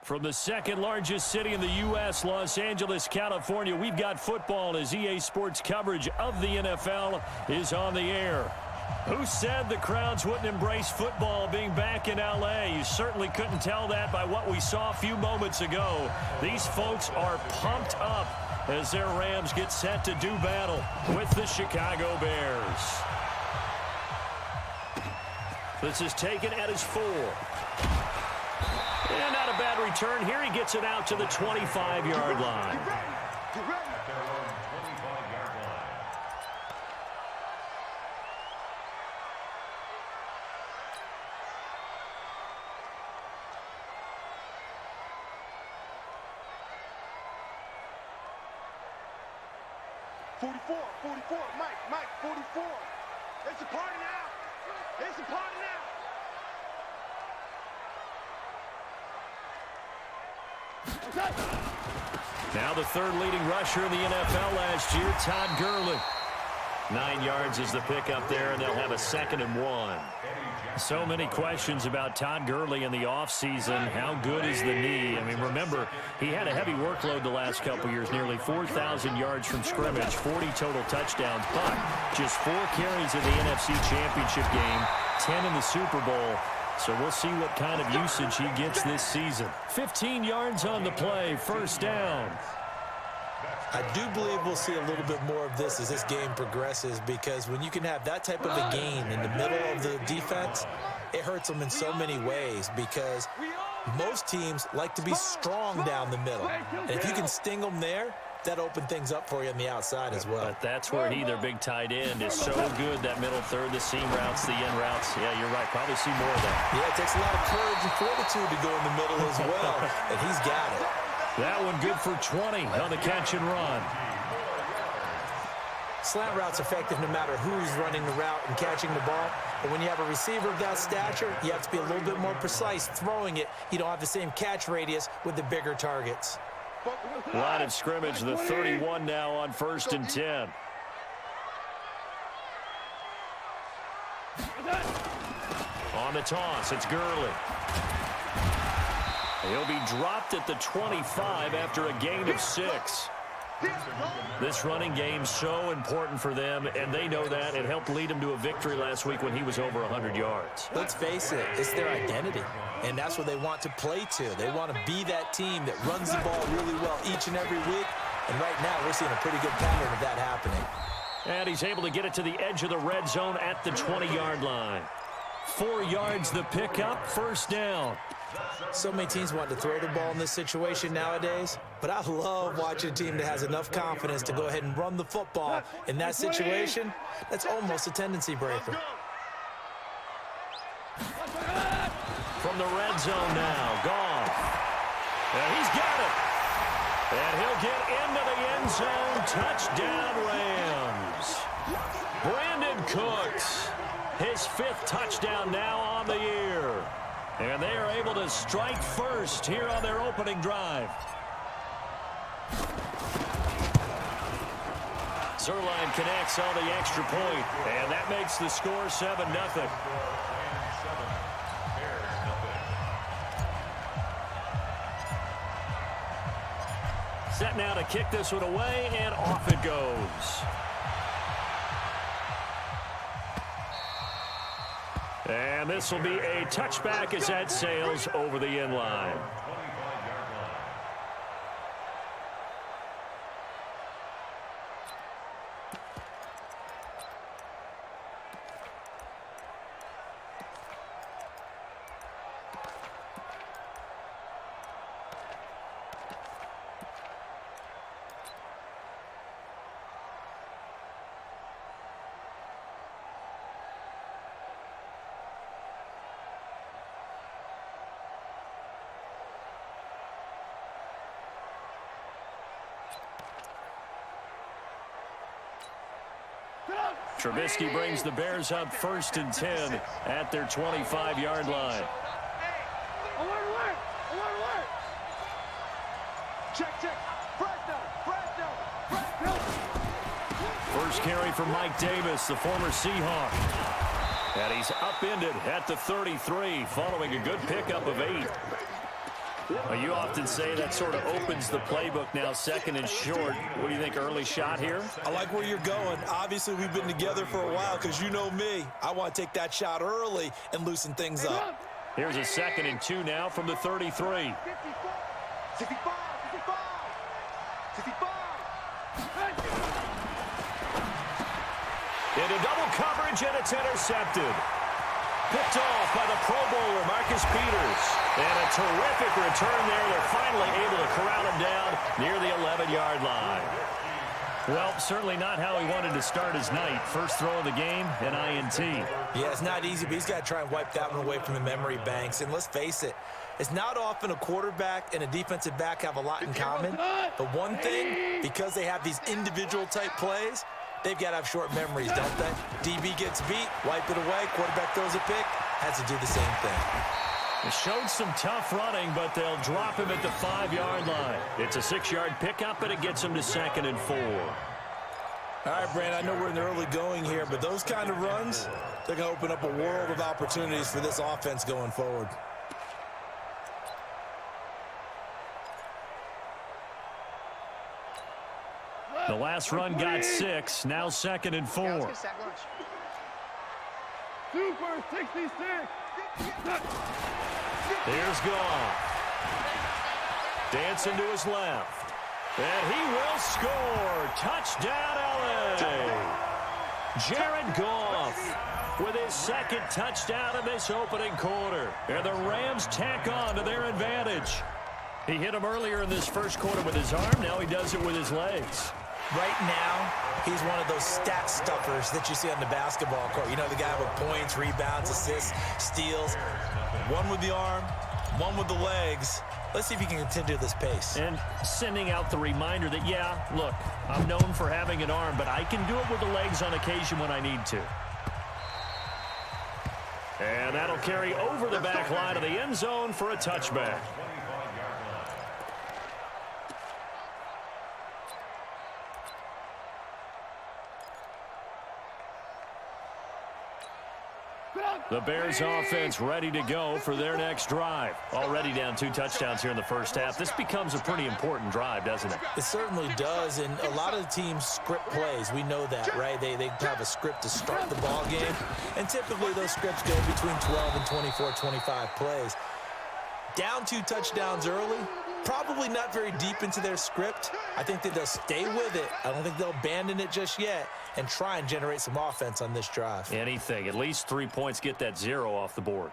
From the second largest city in the U.S., Los Angeles, California, we've got football as EA Sports coverage of the NFL is on the air. Who said the crowds wouldn't embrace football being back in L.A.? You certainly couldn't tell that by what we saw a few moments ago. These folks are pumped up as their Rams get set to do battle with the Chicago Bears. This is taken at his 4. And not a bad return here. He gets it out to the 25-yard line. Get ready. 44, Mike, 44. It's a party now. It's a party now. Now the third leading rusher in the NFL last year, Todd Gurley. 9 yards is the pickup there, and they'll have a 2nd and 1. So many questions about Todd Gurley in the offseason. How good is the knee? I mean, remember, he had a heavy workload the last couple years, nearly 4,000 yards from scrimmage, 40 total touchdowns, but just 4 carries in the NFC Championship game, 10 in the Super Bowl. So we'll see what kind of usage he gets this season. 15 yards on the play, first down. I do believe we'll see a little bit more of this as this game progresses, because when you can have that type of a gain in the middle of the defense, it hurts them in so many ways, because most teams like to be strong down the middle. And if you can sting them there, that opens things up for you on the outside as well. But that's where their big tight end, is so good, that middle third, the seam routes, the end routes. Yeah, you're right. Probably see more of that. Yeah, it takes a lot of courage and fortitude to go in the middle as well, and he's got it. That one good for 20 on the catch and run. Slant route's effective no matter who's running the route and catching the ball. But when you have a receiver of that stature, you have to be a little bit more precise throwing it. You don't have the same catch radius with the bigger targets. Line of scrimmage, the 31 now on 1st and 10. On the toss, it's Gurley. He'll be dropped at the 25 after a gain of 6. This running game's so important for them, and they know that. It helped lead them to a victory last week when he was over 100 yards. Let's face it, it's their identity, and that's what they want to play to. They want to be that team that runs the ball really well each and every week, and right now we're seeing a pretty good pattern of that happening. And he's able to get it to the edge of the red zone at the 20-yard line. 4 yards the pickup, first down. So many teams want to throw the ball in this situation nowadays, but I love watching a team that has enough confidence to go ahead and run the football in that situation. That's almost a tendency breaker. From the red zone now, Goff. And he's got it. And he'll get into the end zone. Touchdown, Rams. Brandon Cooks, his 5th touchdown now on the year. And they are able to strike first here on their opening drive. Zerline connects on the extra point, and that makes the score 7-0. Set now to kick this one away, and off it goes. And this will be a touchback as that sails over the end line. Trubisky brings the Bears up 1st and 10 at their 25-yard line. Alert! Check. First carry for Mike Davis, the former Seahawk. And he's upended at the 33 following a good pickup of 8. Well, you often say that sort of opens the playbook now, second and short. What do you think, early shot here? I like where you're going. Obviously, we've been together for a while because you know me. I want to take that shot early and loosen things up. Here's a 2nd and 2 now from the 33. 65. Into double coverage, and it's intercepted. Picked off by the Pro Bowler, Marcus Peters. And a terrific return there. They're finally able to corral him down near the 11-yard line. Well, certainly not how he wanted to start his night. First throw of the game, an INT. Yeah, it's not easy, but he's got to try and wipe that one away from the memory banks. And let's face it, it's not often a quarterback and a defensive back have a lot in common. But one thing, because they have these individual type plays, they've got to have short memories, don't they? DB gets beat, wipe it away, quarterback throws a pick, has to do the same thing. It showed some tough running, but they'll drop him at the 5-yard line. It's a 6-yard pickup, and it gets him to 2nd and 4. All right, Brand, I know we're in the early going here, but those kind of runs, they're going to open up a world of opportunities for this offense going forward. The last run got 6, now 2nd and 4. Super 66. Here's Goff. Dancing to his left. And he will score. Touchdown, LA. Jared Goff with his 2nd touchdown in this opening quarter. And the Rams tack on to their advantage. He hit him earlier in this first quarter with his arm. Now he does it with his legs. Right now, he's one of those stat stuffers that you see on the basketball court. You know, the guy with points, rebounds, assists, steals. One with the arm, one with the legs. Let's see if he can continue this pace. And sending out the reminder that, yeah, look, I'm known for having an arm, but I can do it with the legs on occasion when I need to. And that'll carry over the back line of the end zone for a touchback. The Bears offense ready to go for their next drive. Already down 2 touchdowns here in the first half. This becomes a pretty important drive, doesn't it? It certainly does, and a lot of the teams script plays. We know that, right? They have a script to start the ball game, and typically those scripts go between 12 and 24, 25 plays. Down 2 touchdowns early, probably not very deep into their script. I think that they'll stay with it. I don't think they'll abandon it just yet and try and generate some offense on this drive. Anything. At least 3 points, get that 0 off the board.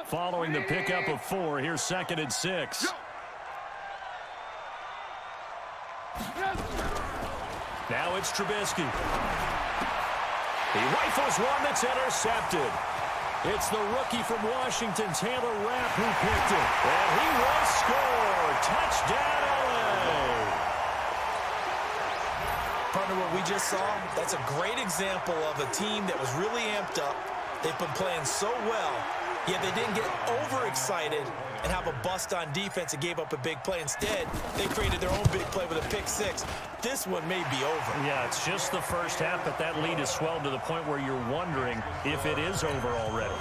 Following the pickup of 4, here's 2nd and 6. Now it's Trubisky. He rifles one that's intercepted. It's the rookie from Washington, Taylor Rapp, who picked it. And he will score. Touchdown, LA. Partner, what we just saw, that's a great example of a team that was really amped up. They've been playing so well, yet they didn't get overexcited and have a bust on defense and gave up a big play. Instead, they created their own big play with a pick 6. This one may be over. Yeah, it's just the first half, but that lead has swelled to the point where you're wondering if it is over already.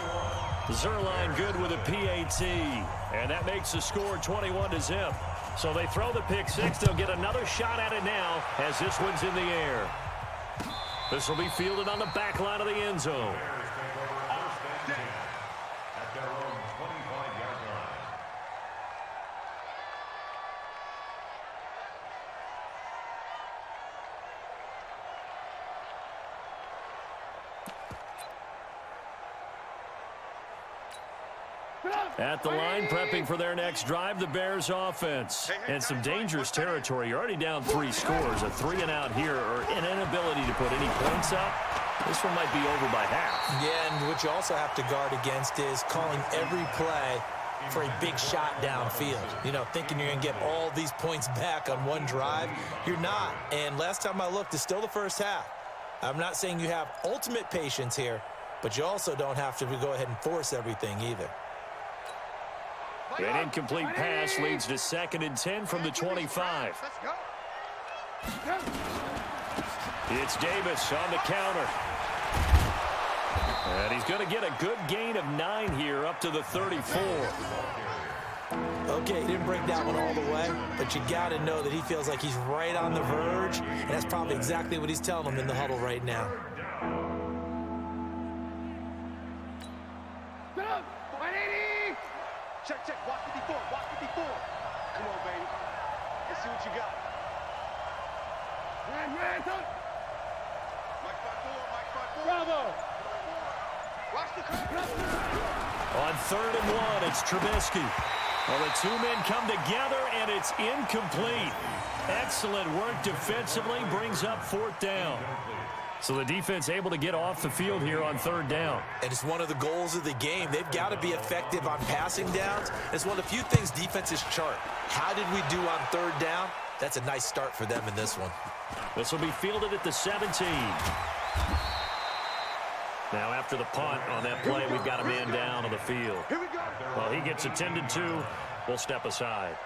Zerline good with a PAT, and that makes the score 21-0. So they throw the pick 6. They'll get another shot at it now as this one's in the air. This will be fielded on the back line of the end zone. At the line, prepping for their next drive, the Bears offense. And some dangerous territory. You're already down 3 scores. A 3-and-out here, or an inability to put any points up. This one might be over by half. Yeah, and what you also have to guard against is calling every play for a big shot downfield. You know, thinking you're going to get all these points back on one drive. You're not. And last time I looked, it's still the first half. I'm not saying you have ultimate patience here, but you also don't have to go ahead and force everything either. An incomplete pass leads to 2nd and 10 from the 25. It's Davis on the counter. And he's going to get a good gain of 9 here up to the 34. Okay, he didn't break that one all the way, but you got to know that he feels like he's right on the verge, and that's probably exactly what he's telling him in the huddle right now. Check, check. Walk 54. Walk 54. Come on, baby. Let's see what you got. Mike 5-4. Mike 5-4. Bravo. Watch the On 3rd and 1, it's Trubisky. Well, the two men come together, and it's incomplete. Excellent work defensively, brings up 4th down. So the defense able to get off the field here on 3rd down. And it's one of the goals of the game. They've got to be effective on passing downs. It's one of the few things defenses chart. How did we do on 3rd down? That's a nice start for them in this one. This will be fielded at the 17. Now after the punt on that play, we've got a man down on the field. Well, he gets attended to. We'll step aside.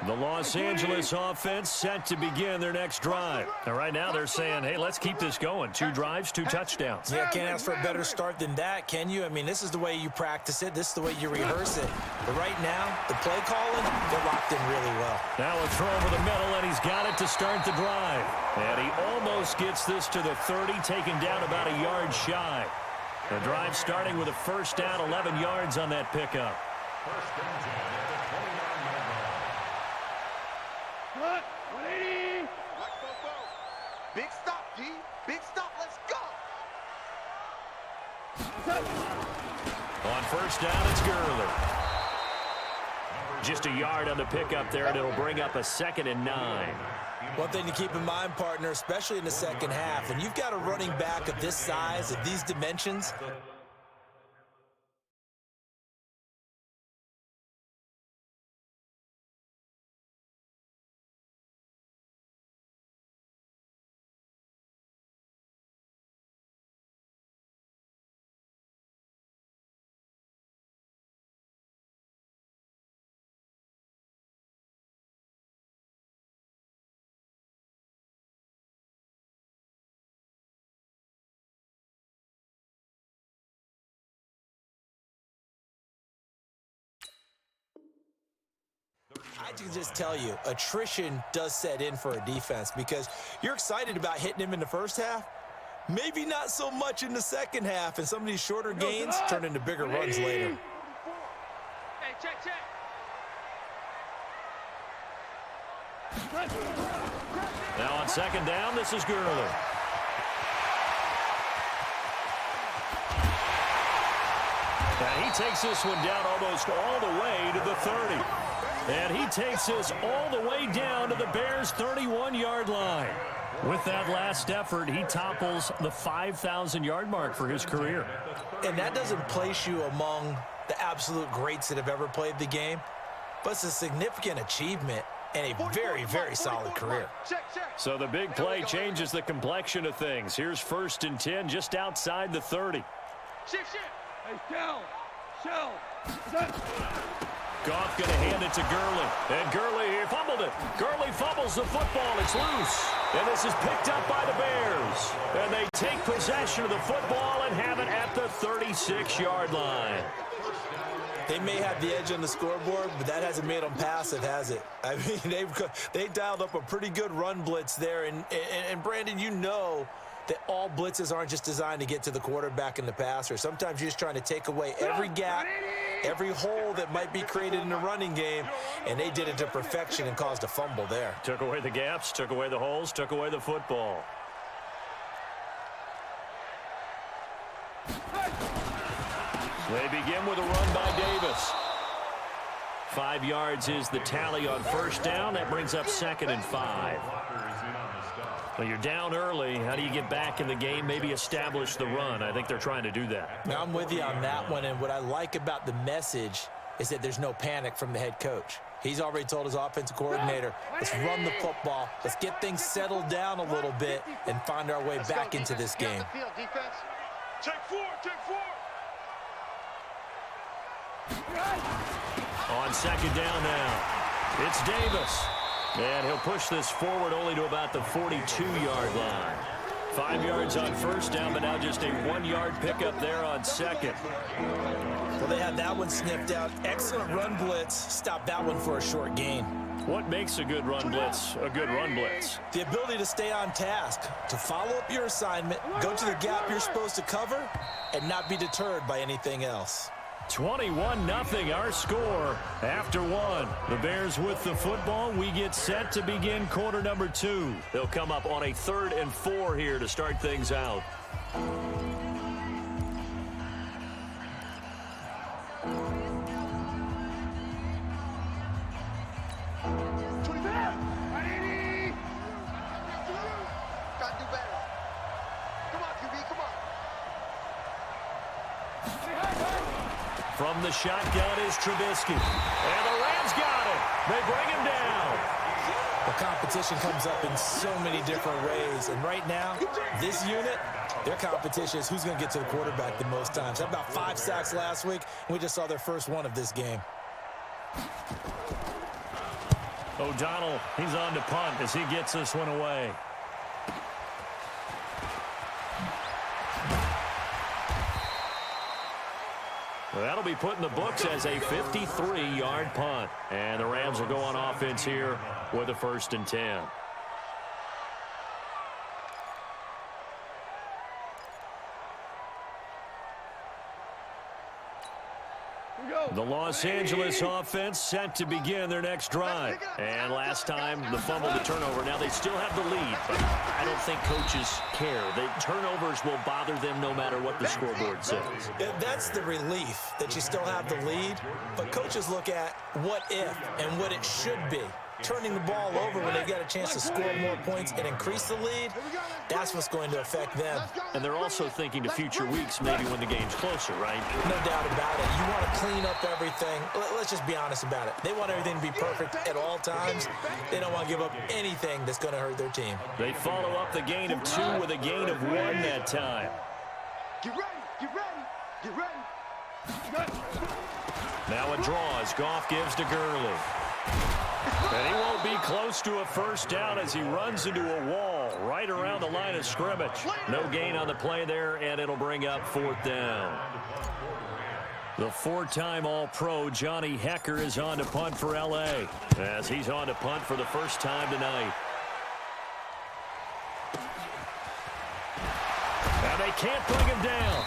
The Los Angeles offense set to begin their next drive. And right now they're saying, hey, let's keep this going. 2 drives, 2 touchdowns. Yeah, can't ask for a better start than that, can you? I mean, this is the way you practice it. This is the way you rehearse it. But right now, the play calling, they're locked in really well. Now a throw over the middle, and he's got it to start the drive. And he almost gets this to the 30, taken down about a yard shy. The drive starting with a 1st down, 11 yards on that pickup. First and 10 at the 29-yard line. 180. Big stop, D. Big stop. Let's go. On 1st down, it's Gurley. Just a yard on the pickup there, and it'll bring up a 2nd and 9. One thing to keep in mind, partner, especially in the second half, when you've got a running back of this size, of these dimensions, I can just tell you, attrition does set in for a defense because you're excited about hitting him in the first half. Maybe not so much in the second half, and some of these shorter gains turn into bigger runs later. Hey, check, check. Now on 2nd down, this is Gurley. And he takes this one down almost all the way to the 30. And he takes this all the way down to the Bears' 31-yard line. With that last effort, he topples the 5,000-yard mark for his career. And that doesn't place you among the absolute greats that have ever played the game, but it's a significant achievement and a very, very solid career. So the big play changes the complexion of things. Here's 1st and 10 just outside the 30. Shift, shift. Hey, shell. Goff going to hand it to Gurley. And Gurley, he fumbled it. Gurley fumbles the football. It's loose. And this is picked up by the Bears. And they take possession of the football and have it at the 36-yard line. They may have the edge on the scoreboard, but that hasn't made them passive, has it? I mean, they dialed up a pretty good run blitz there. And Brandon, you know that all blitzes aren't just designed to get to the quarterback and the passer. Sometimes you're just trying to take away every gap, every hole that might be created in the running game, and they did it to perfection and caused a fumble there. Took away the gaps, took away the holes, took away the football. They begin with a run by Davis. 5 yards is the tally on 1st down. That brings up 2nd and 5. Well, you're down early. How do you get back in the game, maybe establish the run? I think they're trying to do that. Now, I'm with you on that one, and what I like about the message is that there's no panic from the head coach. He's already told his offensive coordinator, let's run the football, let's get things settled down a little bit and find our way back into this game. Take 4, take 4. On 2nd down now, it's Davis. And he'll push this forward only to about the 42-yard line. 5 yards on first down, but now just a 1-yard pickup there on second. Well, they had that one sniffed out. Excellent run blitz. Stopped that one for a short gain. What makes a good run blitz a good run blitz? The ability to stay on task, to follow up your assignment, go to the gap you're supposed to cover, and not be deterred by anything else. 21-0 our score after one. The Bears with the football. We get set to begin quarter number 2. They'll come up on a 3rd and 4 here to start things out. From the shotgun is Trubisky. And the Rams got it. They bring him down. The competition comes up in so many different ways. And right now, this unit, their competition is who's going to get to the quarterback the most times. Had about 5 sacks last week, and we just saw their first one of this game. O'Donnell, he's on to punt as he gets this one away. Well, that'll be put in the books as a 53-yard punt. And the Rams will go on offense here with a 1st and 10. The Los Angeles offense set to begin their next drive. And last time, the fumble, the turnover. Now they still have the lead, but I don't think coaches care. The turnovers will bother them no matter what the scoreboard says. That's the relief, that you still have the lead. But coaches look at what if and what it should be. Turning the ball over when they get a chance to score more points and increase the lead, that's what's going to affect them. And they're also thinking to future weeks, maybe when the game's closer, right? No doubt about it. You want to clean up everything. Let's just be honest about it. They want everything to be perfect at all times. They don't want to give up anything that's going to hurt their team. They follow up the gain of 2 with a gain of 1 that time. Get ready, get ready, get ready. Now a draw as Goff gives to Gurley. And he won't be close to a first down as he runs into a wall right around the line of scrimmage. No gain on the play there, and it'll bring up 4th down. The 4-time All-Pro Johnny Hecker is on to punt for L.A. as he's on to punt for the first time tonight. And they can't bring him down.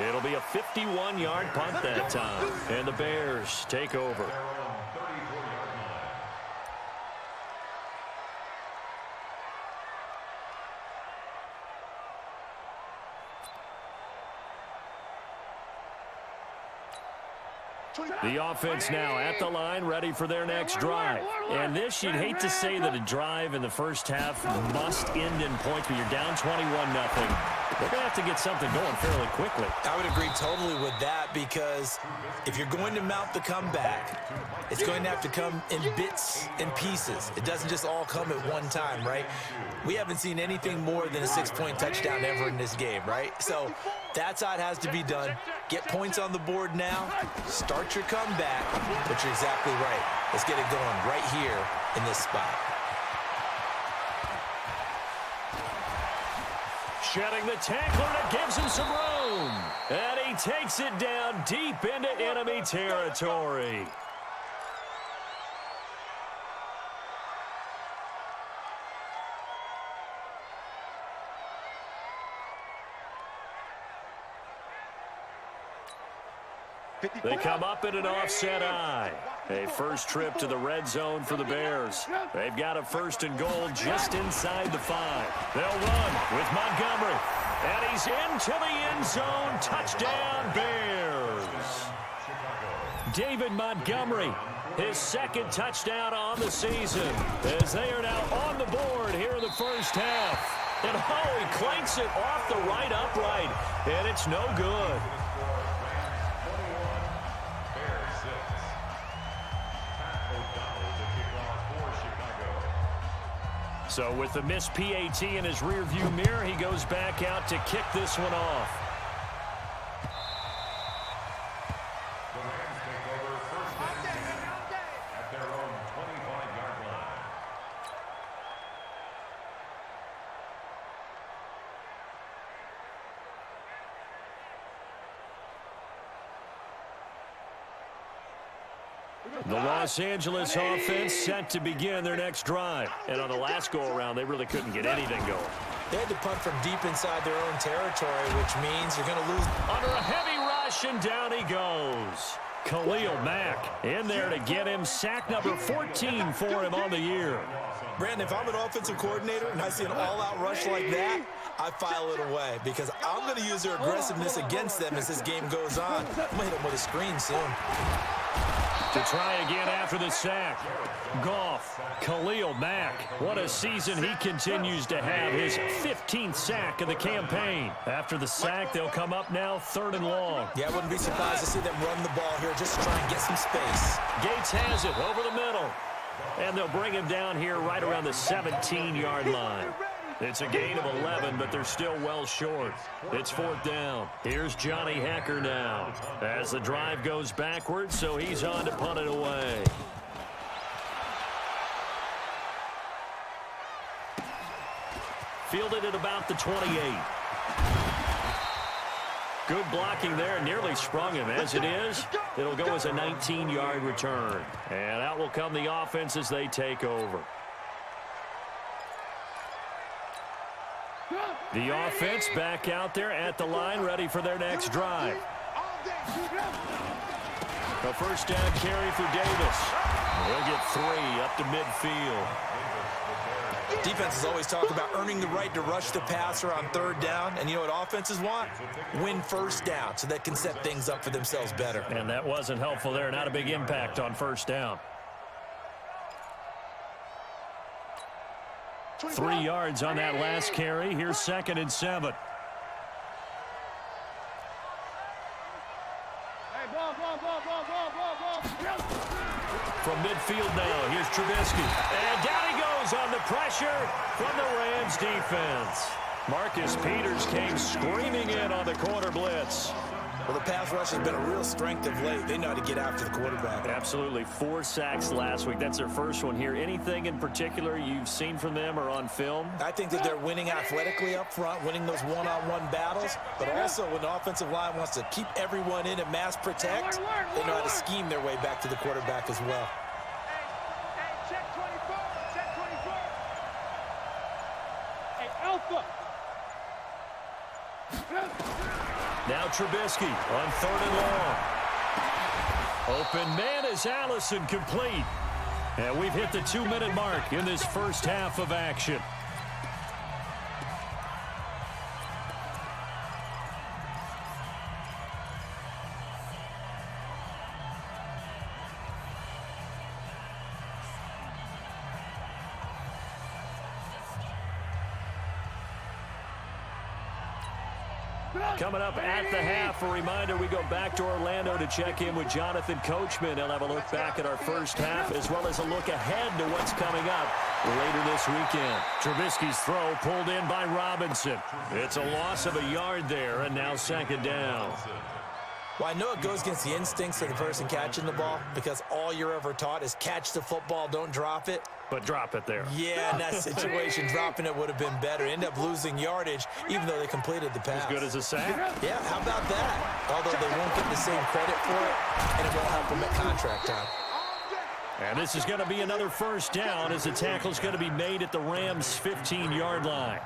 It'll be a 51-yard punt that time, and the Bears take over. The offense now at the line, ready for their next drive. And this, you'd hate to say that a drive in the first half must end in points, but you're down 21-0. They're going to have to get something going fairly quickly. I would agree totally with that, because if you're going to mount the comeback, it's going to have to come in bits and pieces. It doesn't just all come at one time, right? We haven't seen anything more than a 6-point touchdown ever in this game, right? So that's how it has to be done. Get points on the board now, start your comeback, but you're exactly right. Let's get it going right here in this spot. Shedding the tackler that gives him some room. And he takes it down deep into enemy territory. They come up in an offset eye. A first trip to the red zone for the Bears. They've got a 1st and goal just inside the 5. They'll run with Montgomery. And he's into the end zone. Touchdown, Bears. David Montgomery, his 2nd touchdown on the season, as they are now on the board here in the first half. And he clanks it off the right upright, and it's no good. So with the missed PAT in his rearview mirror, he goes back out to kick this one off. The Rams take over first and 10 at their own 25-yard line. The Los Angeles offense set to begin their next drive. And on the last go-around, they really couldn't get anything going. They had to punt from deep inside their own territory, which means you're going to lose. Under a heavy rush, and down he goes. Khalil Mack in there to get him. Sack number 14 for him on the year. Brandon, if I'm an offensive coordinator and I see an all-out rush like that, I file it away because I'm going to use their aggressiveness against them as this game goes on. I'm going to hit them with a screen soon. To try again after the sack. Goff, Khalil Mack. What a season he continues to have. His 15th sack of the campaign. After the sack, they'll come up now 3rd and long. Yeah, I wouldn't be surprised to see them run the ball here just to try and get some space. Gates has it over the middle. And they'll bring him down here right around the 17-yard line. It's a gain of 11, but they're still well short. It's 4th down. Here's Johnny Hecker now as the drive goes backwards, so he's on to punt it away. Fielded at about the 28. Good blocking there, nearly sprung him. As it is, it'll go as a 19-yard return. And out will come the offense as they take over. The offense back out there at the line, ready for their next drive. A first down carry for Davis. They'll get 3 up to midfield. Defenses always talk about earning the right to rush the passer on 3rd down. And you know what offenses want? Win 1st down so they can set things up for themselves better. And that wasn't helpful there. Not a big impact on 1st down. 3 yards on that last carry. Here's 2nd and 7. From midfield now, here's Trubisky. And down he goes on the pressure from the Rams defense. Marcus Peters came screaming in on the corner blitz. Well, the pass rush has been a real strength of late. They know how to get after the quarterback. Absolutely. 4 sacks last week. That's their first one here. Anything in particular you've seen from them or on film? I think that they're winning athletically up front, winning those one-on-one battles, but also when the offensive line wants to keep everyone in and mass protect, they know how to scheme their way back to the quarterback as well. Hey, check 24. Check 24. Hey, Alpha. Now Trubisky on 3rd and long. Open man is Allison, complete. And we've hit the 2-minute mark in this first half of action. Coming up at the half, a reminder, we go back to Orlando to check in with Jonathan Coachman. He'll have a look back at our first half as well as a look ahead to what's coming up later this weekend. Trubisky's throw pulled in by Robinson. It's a loss of a yard there, and now 2nd down. Well, I know it goes against the instincts of the person catching the ball because all you're ever taught is catch the football, don't drop it. But drop it there. Yeah, in that situation, dropping it would have been better. End up losing yardage, even though they completed the pass. As good as a sack? Yeah, how about that? Although they won't get the same credit for it, and it won't help them at contract time. And this is going to be another first down as the tackle's going to be made at the Rams' 15-yard line.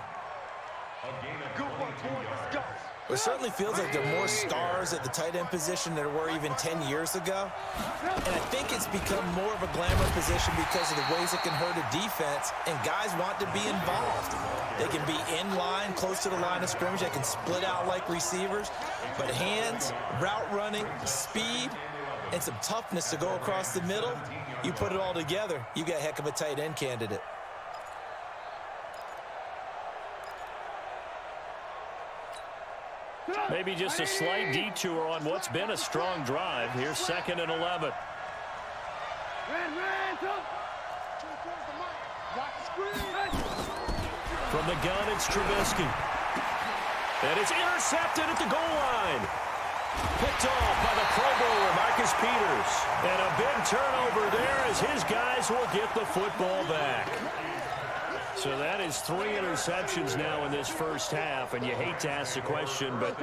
Good work, boy. Let's go. It certainly feels like there are more stars at the tight end position than there were even 10 years ago. And I think it's become more of a glamour position because of the ways it can hurt a defense, and guys want to be involved. They can be in line, close to the line of scrimmage. They can split out like receivers. But hands, route running, speed, and some toughness to go across the middle, you put it all together, you got a heck of a tight end candidate. Maybe just a slight detour on what's been a strong drive. Here's 2nd and 11. From the gun, it's Trubisky. And it's intercepted at the goal line. Picked off by the Pro Bowler, Marcus Peters. And a big turnover there as his guys will get the football back. So that is 3 interceptions now in this first half, and you hate to ask the question, but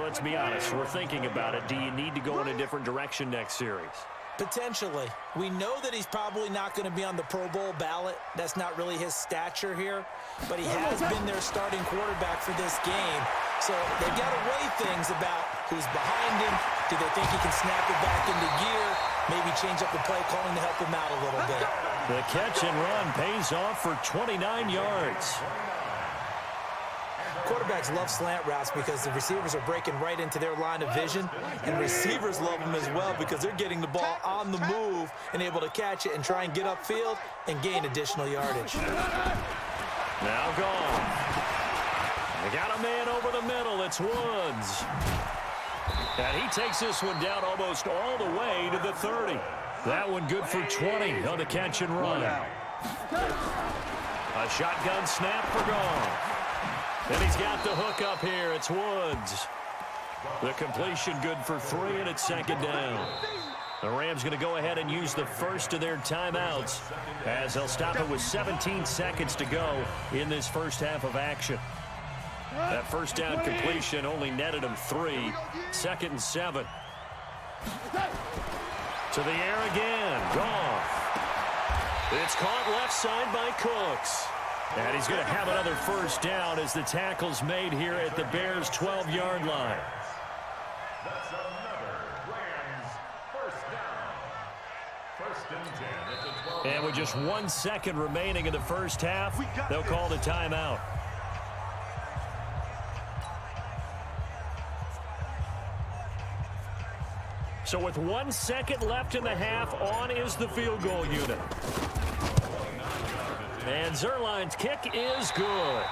let's be honest, we're thinking about it. Do you need to go in a different direction next series? Potentially. We know that he's probably not going to be on the Pro Bowl ballot. That's not really his stature here. But he has been their starting quarterback for this game. So they've got to weigh things about who's behind him. Do they think he can snap it back into gear? Maybe change up the play calling to help him out a little bit. The catch and run pays off for 29 yards. Quarterbacks love slant routes because the receivers are breaking right into their line of vision, and receivers love them as well because they're getting the ball on the move and able to catch it and try and get upfield and gain additional yardage. Now gone. They got a man over the middle. It's Woods. And he takes this one down almost all the way to the 30. That one good for 20 on the catch and run. A shotgun snap for gone. And he's got the hook up here. It's Woods. The completion good for 3, and it's second down. The Rams going to go ahead and use the first of their timeouts as they'll stop it with 17 seconds to go in this first half of action. That first down completion only netted him 3. 2nd and 7. To the air again. Goff. It's caught left side by Cooks. And he's going to have another first down as the tackle's made here at the Bears' 12-yard line. That's another Rams first down. 1st and 10 at the 12. And with just 1 second remaining in the first half, they'll call the timeout. So with 1 second left in the half, on is the field goal unit. And Zerline's kick is good.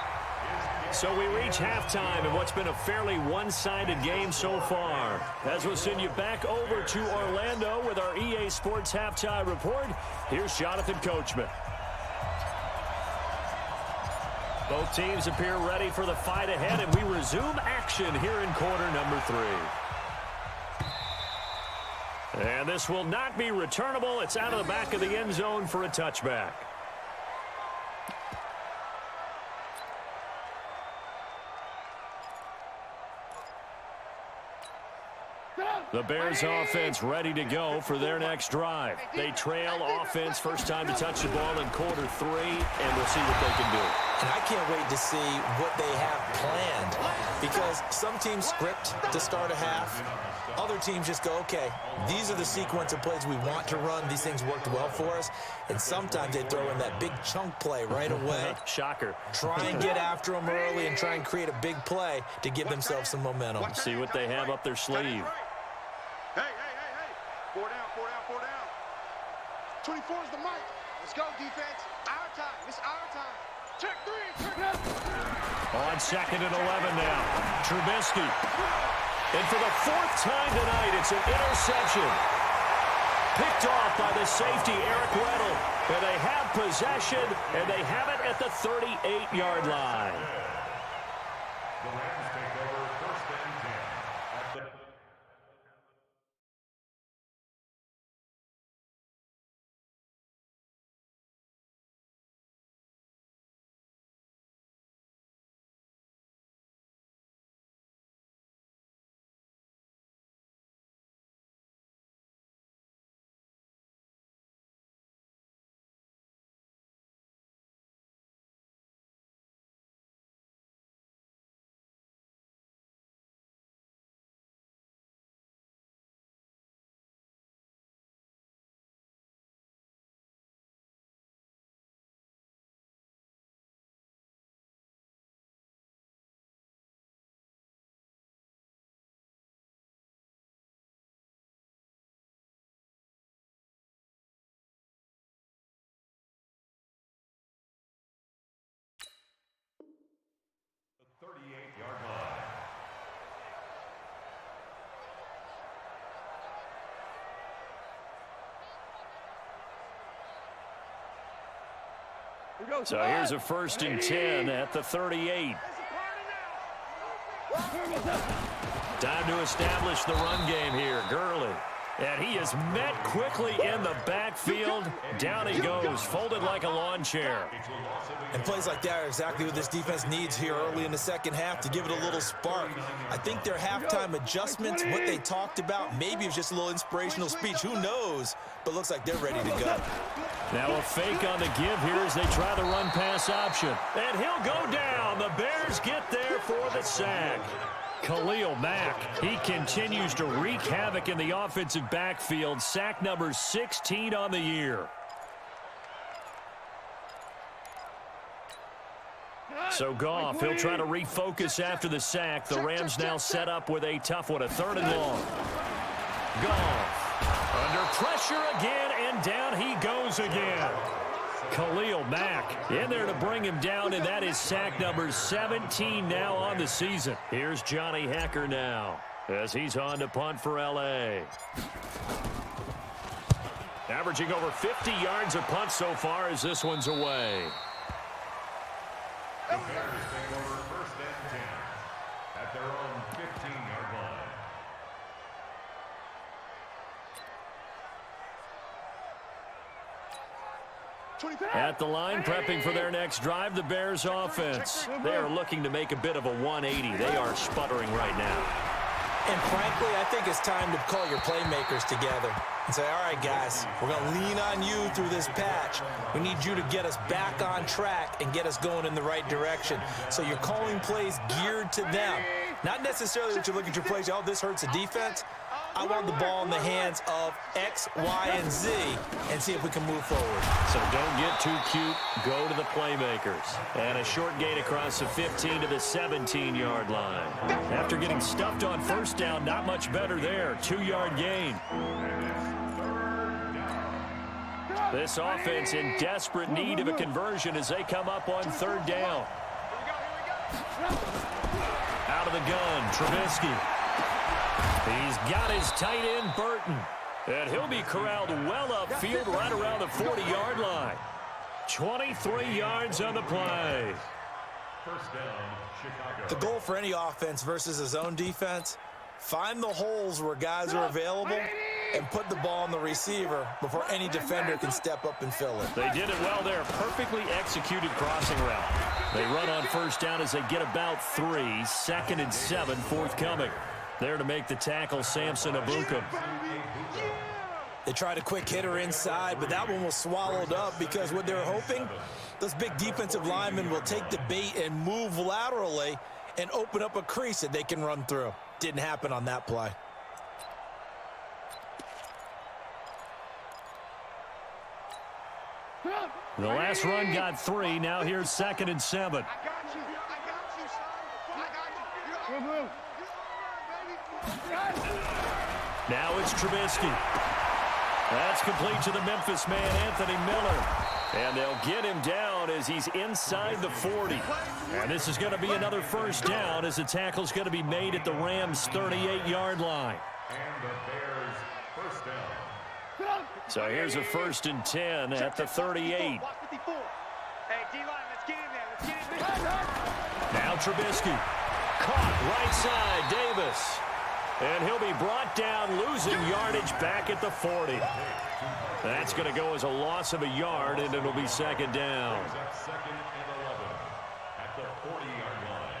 So we reach halftime in what's been a fairly one-sided game so far. As we'll send you back over to Orlando with our EA Sports Halftime Report, here's Jonathan Coachman. Both teams appear ready for the fight ahead, and we resume action here in quarter number 3. And this will not be returnable. It's out of the back of the end zone for a touchback. The Bears offense ready to go for their next drive. They trail offense, first time to touch the ball in quarter 3, and we'll see what they can do. And I can't wait to see what they have planned because some teams script to start a half. Other teams just go, okay, these are the sequence of plays we want to run. These things worked well for us. And sometimes they throw in that big chunk play right away. Shocker. Try and get after them early and try and create a big play to give themselves some momentum. See what they have up their sleeve. Hey. 4 down. 24 is the mic. Let's go, defense. Our time. It's our time. Check 3. On 2nd and 11 now. Trubisky. And for the 4th time tonight, it's an interception. Picked off by the safety, Eric Weddle. And they have possession, and they have it at the 38-yard line. The Rams take over 1st and 10 at the the 38-yard line. So here's a 1st and 10 at the 38. Time to establish the run game here. Gurley And he is met quickly in the backfield. Down he goes, folded like a lawn chair. And plays like that are exactly what this defense needs here early in the second half to give it a little spark. I think their halftime adjustments, what they talked about, maybe it was just a little inspirational speech. Who knows? But looks like they're ready to go. Now a fake on the give here as they try the run-pass option. And he'll go down. The Bears get there for the sack. Khalil Mack, he continues to wreak havoc in the offensive backfield. Sack number 16 on the year. So Goff, he'll try to refocus after the sack. The Rams now set up with a tough one, a 3rd and long. Goff under pressure again, and down he goes again. Khalil Mack in there to bring him down, and that is sack number 17 now on the season. Here's Johnny Hecker now as he's on to punt for L.A. Averaging over 50 yards a punt so far as this one's away. The Bears take over 1st and 10 at their own 15-yard line. At the line, prepping for their next drive, the Bears offense. They are looking to make a bit of a 180. They are sputtering right now. And frankly, I think it's time to call your playmakers together and say, all right, guys, we're going to lean on you through this patch. We need you to get us back on track and get us going in the right direction. So you're calling plays geared to them. Not necessarily that you look at your plays, oh, this hurts the defense. I want the ball in the hands of X, Y, and Z and see if we can move forward. So don't get too cute. Go to the playmakers. And a short gain across the 15 to the 17-yard line. After getting stuffed on 1st down, not much better there. 2-yard gain. This offense in desperate need of a conversion as they come up on 3rd down. Out of the gun, Trubisky. He's got his tight end, Burton. And he'll be corralled well upfield right around the 40-yard line. 23 yards on the play. 1st down, Chicago. The goal for any offense versus his own defense, find the holes where guys are available and put the ball on the receiver before any defender can step up and fill it. They did it well there. Perfectly executed crossing route. They run on 1st down as they get about 3. 2nd and 7 forthcoming. There to make the tackle, Samson Abuka. They tried a quick hitter inside, but that one was swallowed up because what they were hoping, those big defensive linemen will take the bait and move laterally and open up a crease that they can run through. Didn't happen on that play. The last run got 3. Now here's 2nd and 7. I got you, son. I got you. Now it's Trubisky. That's complete to the Memphis man, Anthony Miller. And they'll get him down as he's inside the 40. And this is going to be another 1st down as the tackle's going to be made at the Rams' 38-yard line. And the Bears 1st down. So here's a 1st and 10 at the 38. Hey, D-line, let's get in there. Let's get in there. Now Trubisky. Caught right side, Davis. And he'll be brought down, losing yardage back at the 40. That's going to go as a loss of a yard, and it'll be 2nd down. 2nd and 11 at the 40-yard line.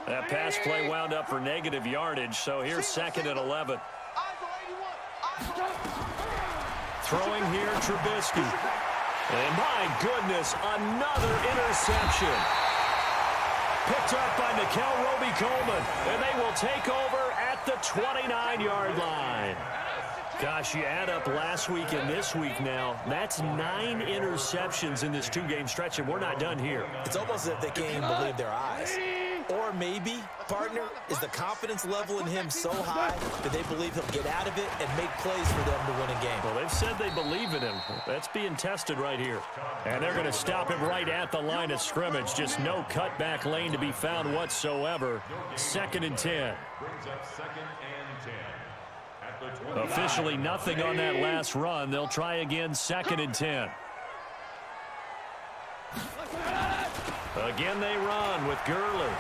That pass play wound up for negative yardage, so here's 2nd and 11. Throwing here, Trubisky. And my goodness, another interception. Picked up by Nickel Roby-Coleman, and they will take over at the 29-yard line. Gosh, you add up last week and this week now, that's 9 interceptions in this 2-game stretch, and we're not done here. It's almost as if they can't even believe their eyes. Or maybe, partner, is the confidence level in him so high that they believe he'll get out of it and make plays for them to win a game. Well, they've said they believe in him. That's being tested right here. And they're going to stop him right at the line of scrimmage. Just no cutback lane to be found whatsoever. 2nd and 10. Brings up 2nd and 10 Officially nothing on that last run. They'll try again, 2nd and 10. Again they run with Gurley.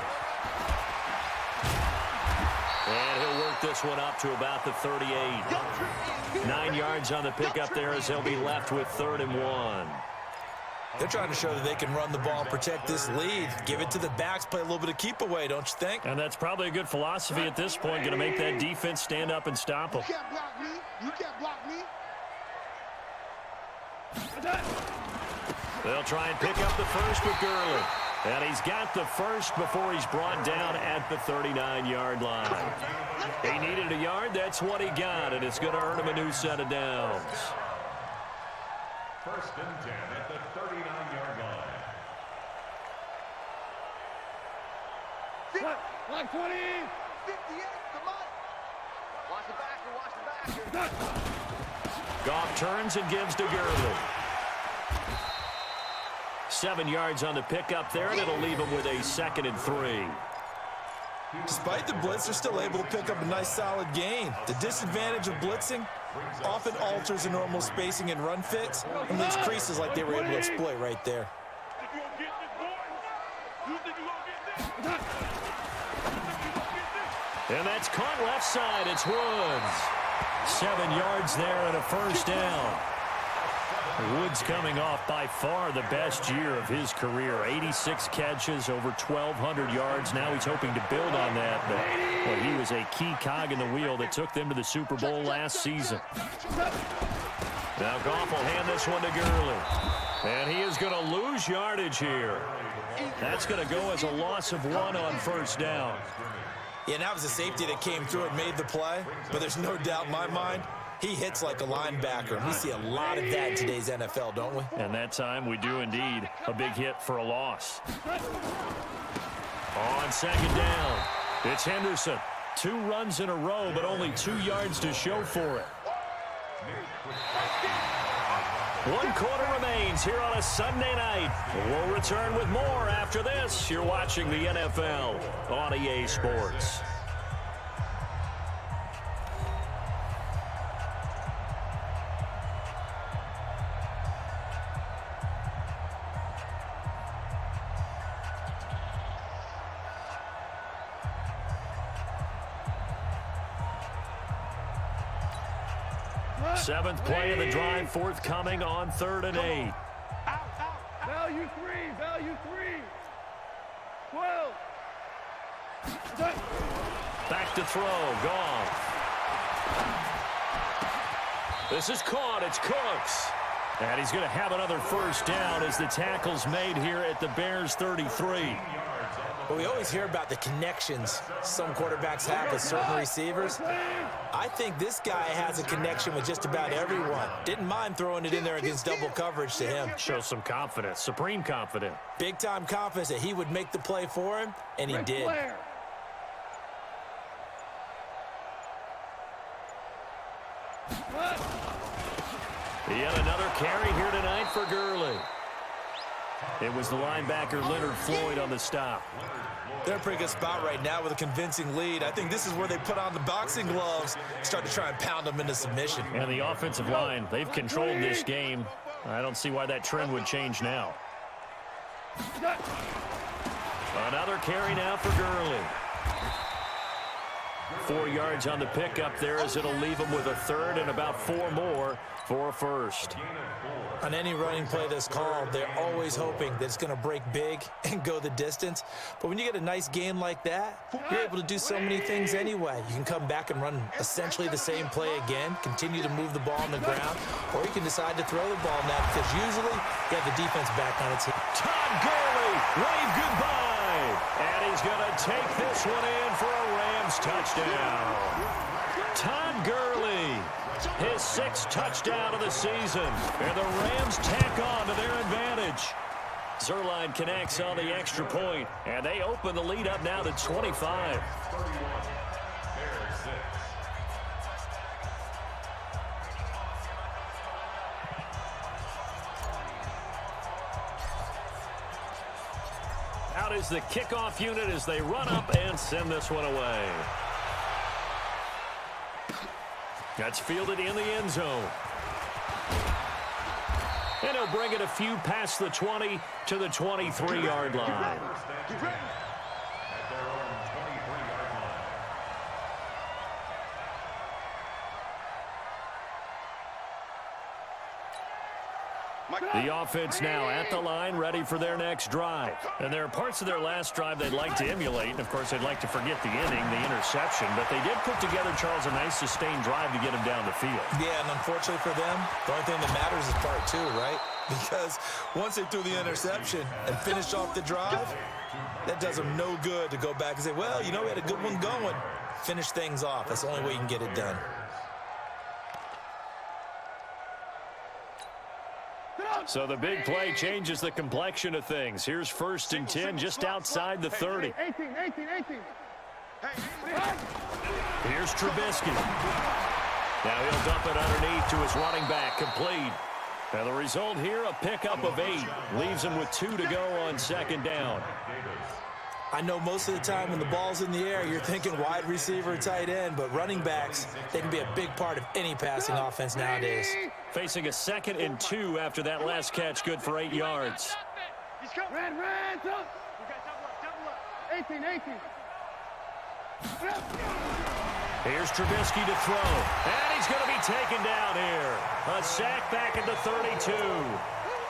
And he'll work this one up to about the 38. 9 yards on the pickup there as they'll be left with 3rd and 1. They're trying to show that they can run the ball, protect this lead, give it to the backs, play a little bit of keep away, don't you think? And that's probably a good philosophy at this point, going to make that defense stand up and stop them. You can't block me. You can't block me. They'll try and pick up the first with Gurley. And he's got the first before he's brought down at the 39-yard line. He needed a yard. That's what he got, and it's going to earn him a new set of downs. 1st and 10 at the 39-yard line. Like 20. 58. Come on. Watch the backer. Watch the backer. Goff turns and gives to Gurley. 7 yards on the pickup there, and it'll leave him with a 2nd and 3. Despite the blitz, they're still able to pick up a nice solid gain. The disadvantage of blitzing often alters the normal spacing and run fits and leaves creases like they were able to exploit right there. And that's caught left side. It's Woods. 7 yards there and a first down. Woods coming off by far the best year of his career. 86 catches, over 1,200 yards. Now he's hoping to build on that. But well, he was a key cog in the wheel that took them to the Super Bowl last season. Now Goff will hand this one to Gurley. And he is going to lose yardage here. That's going to go as a loss of 1 on first down. Yeah, that was a safety that came through and made the play. But there's no doubt in my mind, he hits like a linebacker. We see a lot of that in today's NFL, don't we? And that time we do indeed. A big hit for a loss. On 2nd down, it's Henderson. 2 runs in a row, but only 2 yards to show for it. 1 quarter remains here on a Sunday night. We'll return with more after this. You're watching the NFL on EA Sports. Seventh play of the drive forthcoming on 3rd and 8. Value 3. Value 3. 12. Back to throw. Goff. This is caught. It's Cooks. And he's going to have another first down as the tackle's made here at the Bears 33. But we always hear about the connections some quarterbacks have with certain receivers. I think this guy has a connection with just about everyone. Didn't mind throwing it in there against double coverage to him. Shows some confidence, supreme confidence. Big-time confidence that he would make the play for him, and he did. Yet another carry here tonight for Gurley. It was the linebacker Leonard Floyd on the stop. They're in a pretty good spot right now with a convincing lead. I think this is where they put on the boxing gloves, start to try and pound them into submission. And the offensive line, they've controlled this game. I don't see why that trend would change now. Another carry now for Gurley. 4 yards on the pickup there as it'll leave him with a third and about 4 more for a first. On any running play that's called, they're always hoping that it's going to break big and go the distance. But when you get a nice gain like that, you're able to do so many things anyway. You can come back and run essentially the same play again, continue to move the ball on the ground, or you can decide to throw the ball now because usually you have the defense back on its heels. Todd Gurley, wave goodbye. And he's going to take this one in for a Rams touchdown. Todd Gurley, his 6th touchdown of the season. And the Rams tack on to their advantage. Zerline connects on the extra point, and they open the lead up now to 25. Out is the kickoff unit as they run up and send this one away. That's fielded in the end zone. And he'll bring it a few past the 20 to the 23-yard line. The offense now at the line, ready for their next drive. And there are parts of their last drive they'd like to emulate. And, of course, they'd like to forget the inning, the interception. But they did put together, Charles, a nice sustained drive to get him down the field. Yeah, and unfortunately for them, the only thing that matters is part two, right? Because once they threw the interception and finished off the drive, that does them no good to go back and say, well, you know, we had a good one going. Finish things off. That's the only way you can get it done. So the big play changes the complexion of things. Here's 1st and 10 just outside the 30. 18. Here's Trubisky. Now he'll dump it underneath to his running back, complete. And the result here, a pickup of 8. Leaves him with 2 to go on 2nd down. I know most of the time when the ball's in the air, you're thinking wide receiver, tight end, but running backs, they can be a big part of any passing offense nowadays. Facing a 2nd and 2 after that last catch, good for 8 yards. He's coming. Red, double up. 18. Here's Trubisky to throw. And he's going to be taken down here. A sack back at the 32.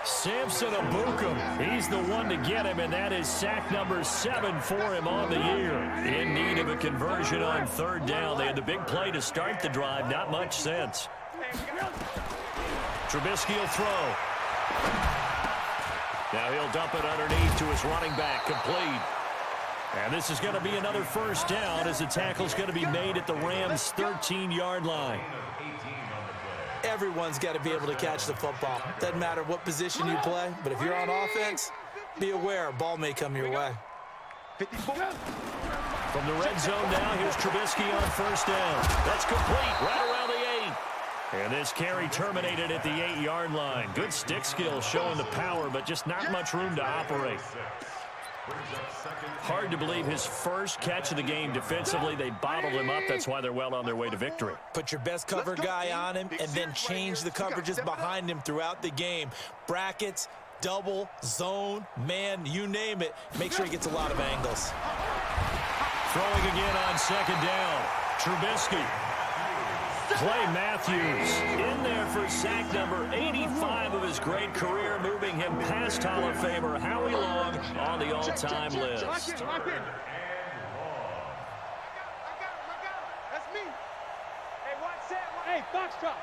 Samson Abukum, he's the one to get him, and that is sack number 7 for him on the year. In need of a conversion on 3rd down. They had the big play to start the drive. Not much sense. Trubisky will throw. Now he'll dump it underneath to his running back, complete. And this is going to be another 1st down as the tackle's going to be made at the Rams' 13-yard line. Everyone's got to be able to catch the football. Doesn't matter what position you play, but if you're on offense, be aware a ball may come your way. From the red zone now, here's Trubisky on 1st down. That's complete, right around the 8. And this carry terminated at the 8-yard line. Good stick skill showing the power, but just not much room to operate. Hard to believe his first catch of the game defensively. They bottled him up. That's why they're well on their way to victory. Put your best cover guy on him and then change the coverages behind him throughout the game. Brackets, double, zone, man, you name it. Make sure he gets a lot of angles. Throwing again on 2nd down. Trubisky. Clay Matthews in there for sack number 85 of his great career, moving him past Hall of Famer Howie Long on the all-time list. Lock in. I got him. That's me. Hey, watch that. Hey, foxtrot.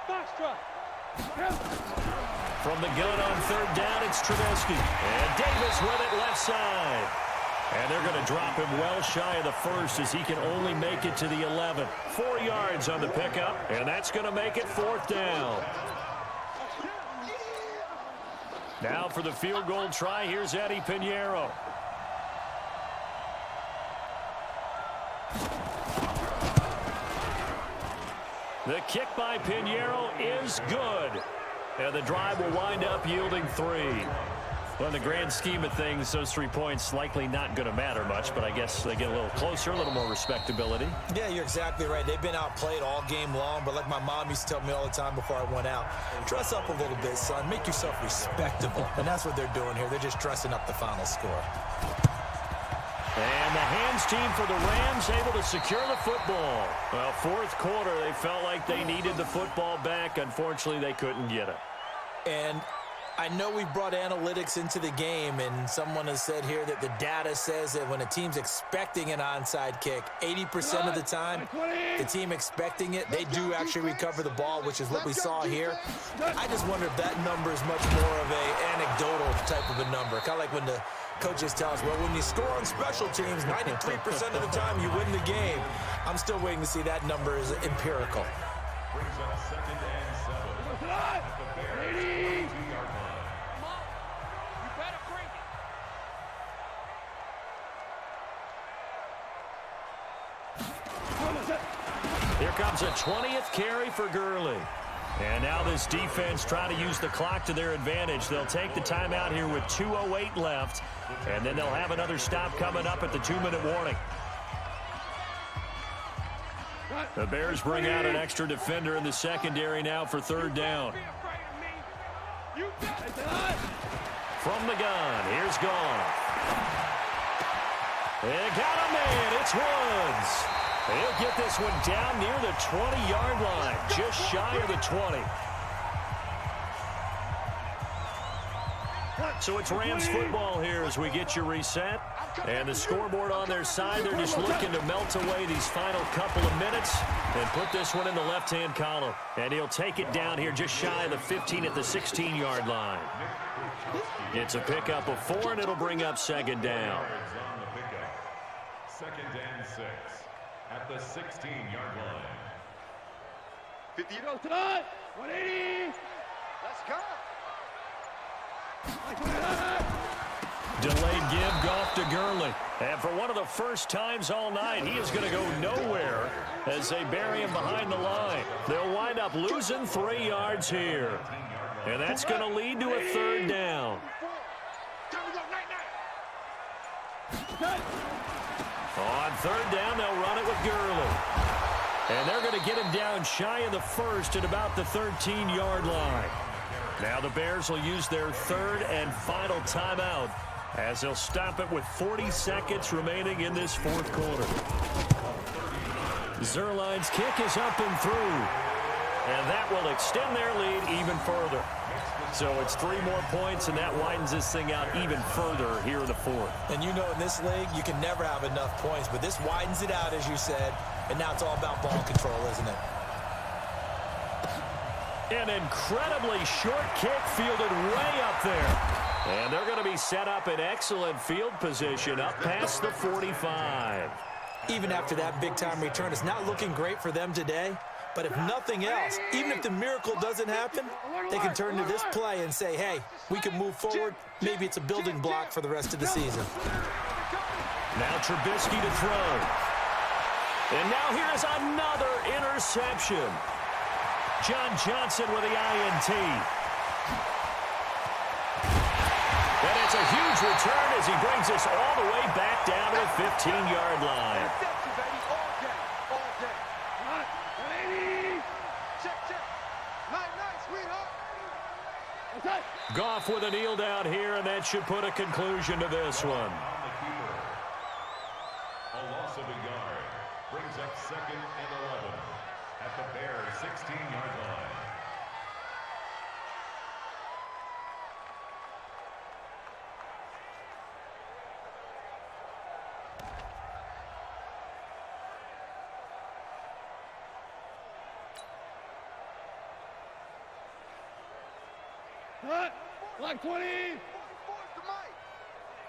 From the gun on 3rd down, it's Trubisky. And Davis with it left side. And they're going to drop him well shy of the 1st as he can only make it to the 11. 4 yards on the pickup, and that's going to make it 4th down. Now for the field goal try, here's Eddie Pinheiro. The kick by Pinheiro is good. And the drive will wind up yielding 3. Well, in the grand scheme of things, those 3 points likely not going to matter much, but I guess they get a little closer, a little more respectability. Yeah, you're exactly right. They've been outplayed all game long, but like my mom used to tell me all the time before I went out, dress up a little bit, son. Make yourself respectable. And that's what they're doing here. They're just dressing up the final score. And the hands team for the Rams able to secure the football. Well, 4th quarter, they felt like they needed the football back. Unfortunately, they couldn't get it. And I know we brought analytics into the game, and someone has said here that the data says that when a team's expecting an onside kick, 80% of the time, the team expecting it, they do actually recover the ball, which is what we saw here. I just wonder if that number is much more of an anecdotal type of a number. Kind of like when the coaches tell us, well, when you score on special teams, 93% of the time you win the game. I'm still waiting to see that number is empirical. Brings up 2nd and 7. At the Bears' 22-yard line. Here comes a 20th carry for Gurley. And now this defense trying to use the clock to their advantage. They'll take the timeout here with 2:08 left, and then they'll have another stop coming up at the 2-minute warning. The Bears bring out an extra defender in the secondary now for third down. From the gun, here's Goff. They got a man, it's Woods. He'll get this one down near the 20-yard line, just shy of the 20. So it's Rams football here as we get you reset. And the scoreboard on their side, they're just looking to melt away these final couple of minutes and put this one in the left-hand column. And he'll take it down here just shy of the 15 at the 16-yard line. It's a pickup of 4, and it'll bring up second down. Second and 6 at the 16-yard line. 50 goes tonight. 180. Let's go. Delayed give, Goff to Gurley. And for one of the first times all night, he is going to go nowhere as they bury him behind the line. They'll wind up losing 3 yards here. And that's going to lead to a third down. On third down, they'll run it with Gurley. And they're going to get him down shy of the first at about the 13-yard line. Now the Bears will use their third and final timeout as they'll stop it with 40 seconds remaining in this fourth quarter. Zerline's kick is up and through. And that will extend their lead even further. So it's 3 more points, and that widens this thing out even further here in the fourth. And you know in this league, you can never have enough points, but this widens it out, as you said, and now it's all about ball control, isn't it? An incredibly short kick fielded way up there. And they're going to be set up in excellent field position up past the 45. Even after that big-time return, it's not looking great for them today. But if nothing else, even if the miracle doesn't happen, they can turn to this play and say, hey, we can move forward. Maybe it's a building block for the rest of the season. Now Trubisky to throw. And now here is another interception. John Johnson with the INT. And it's a huge return as he brings us all the way back down to the 15-yard line. Goff with a kneel down here, and that should put a conclusion to this one. A loss of a yard brings up second and 11 at the Bears' 16-yard line. Like 20.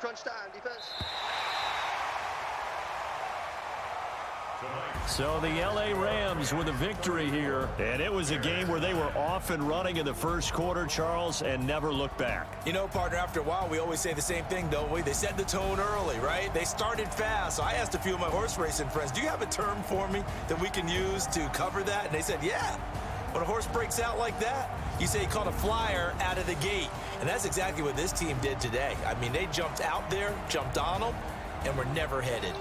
Crunch time, defense. So the L.A. Rams with a victory here. And it was a game where they were off and running in the first quarter, Charles, and never looked back. You know, partner, after a while, we always say the same thing, don't we? They set the tone early, right? They started fast. So I asked a few of my horse racing friends, do you have a term for me that we can use to cover that? And they said, yeah. When a horse breaks out like that, you say he caught a flyer out of the gate. And that's exactly what this team did today. I mean, they jumped out there, jumped on them, and were never headed.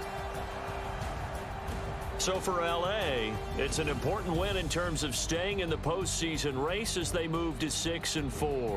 So for L.A., it's an important win in terms of staying in the postseason race as they move to 6-4.